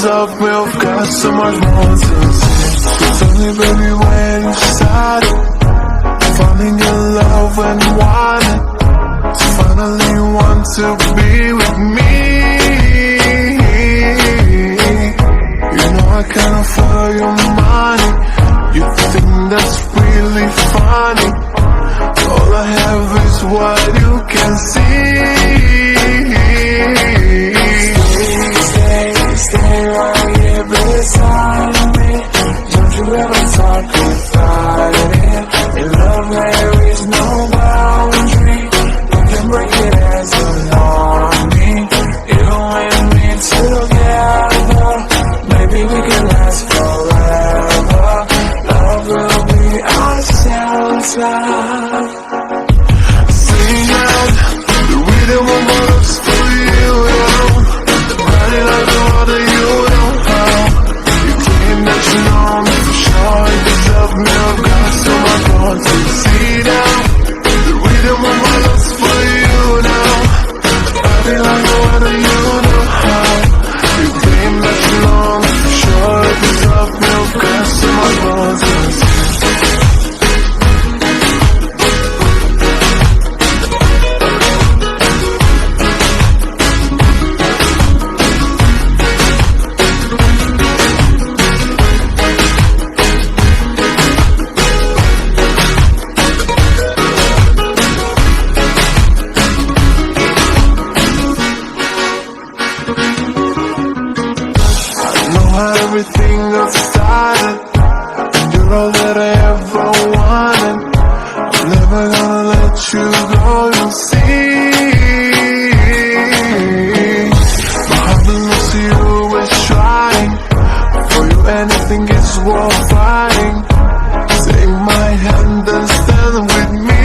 Love me, I've got so much more to say. So tell me, baby, when you started falling in love and wanted to finally want to be with me. You know I can't afford your money. You think that's really funny. All I have is what you can see. Stay right here beside me. Don't you ever talk about it. In love there is no boundary. You can break it as you want me. Even when we're together, maybe we can last forever. Love will be our shelter. Sing out the rhythm of my love's for you now. Body like the water, you know how. You claim that you know me for sure. You deserve me, I've got so much more to see now. The rhythm of my love's for you now. Body like the water, you know how. You claim that you know me for sure. You deserve me, I've got so much more to see. Everything got started, and you're all that I ever wanted. I'm never gonna let you go, you'll see. My heart belongs to you, always trying. For you anything is worth fighting. Take my hand and stand with me.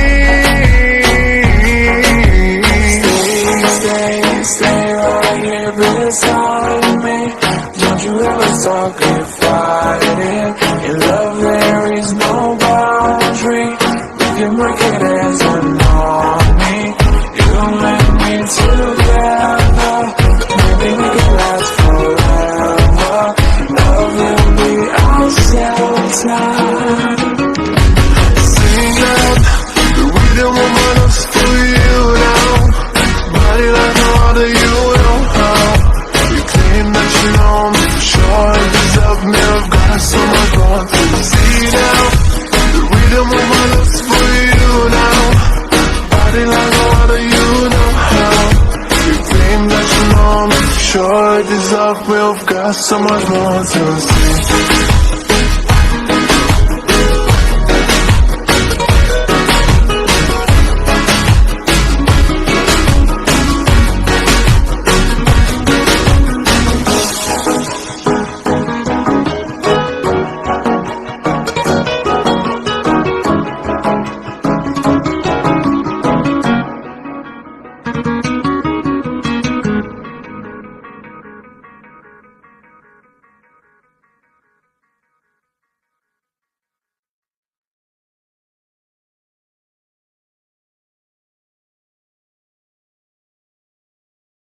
Stay right here beside me. Don't you ever talk about it. In love there is no boundary. We can break it as you know me. You don't let me together. Maybe we can last forever. Love will be our shelter. Sing out the rhythm of my love's for you now. Body like no other, you know how. You claim that you know me for sure. You deserve me, I've got so much more to see now. The rhythm of my love's for you now. Body like no other, you know how. You claim that you know me for sure. You deserve me, I've got so much more to see.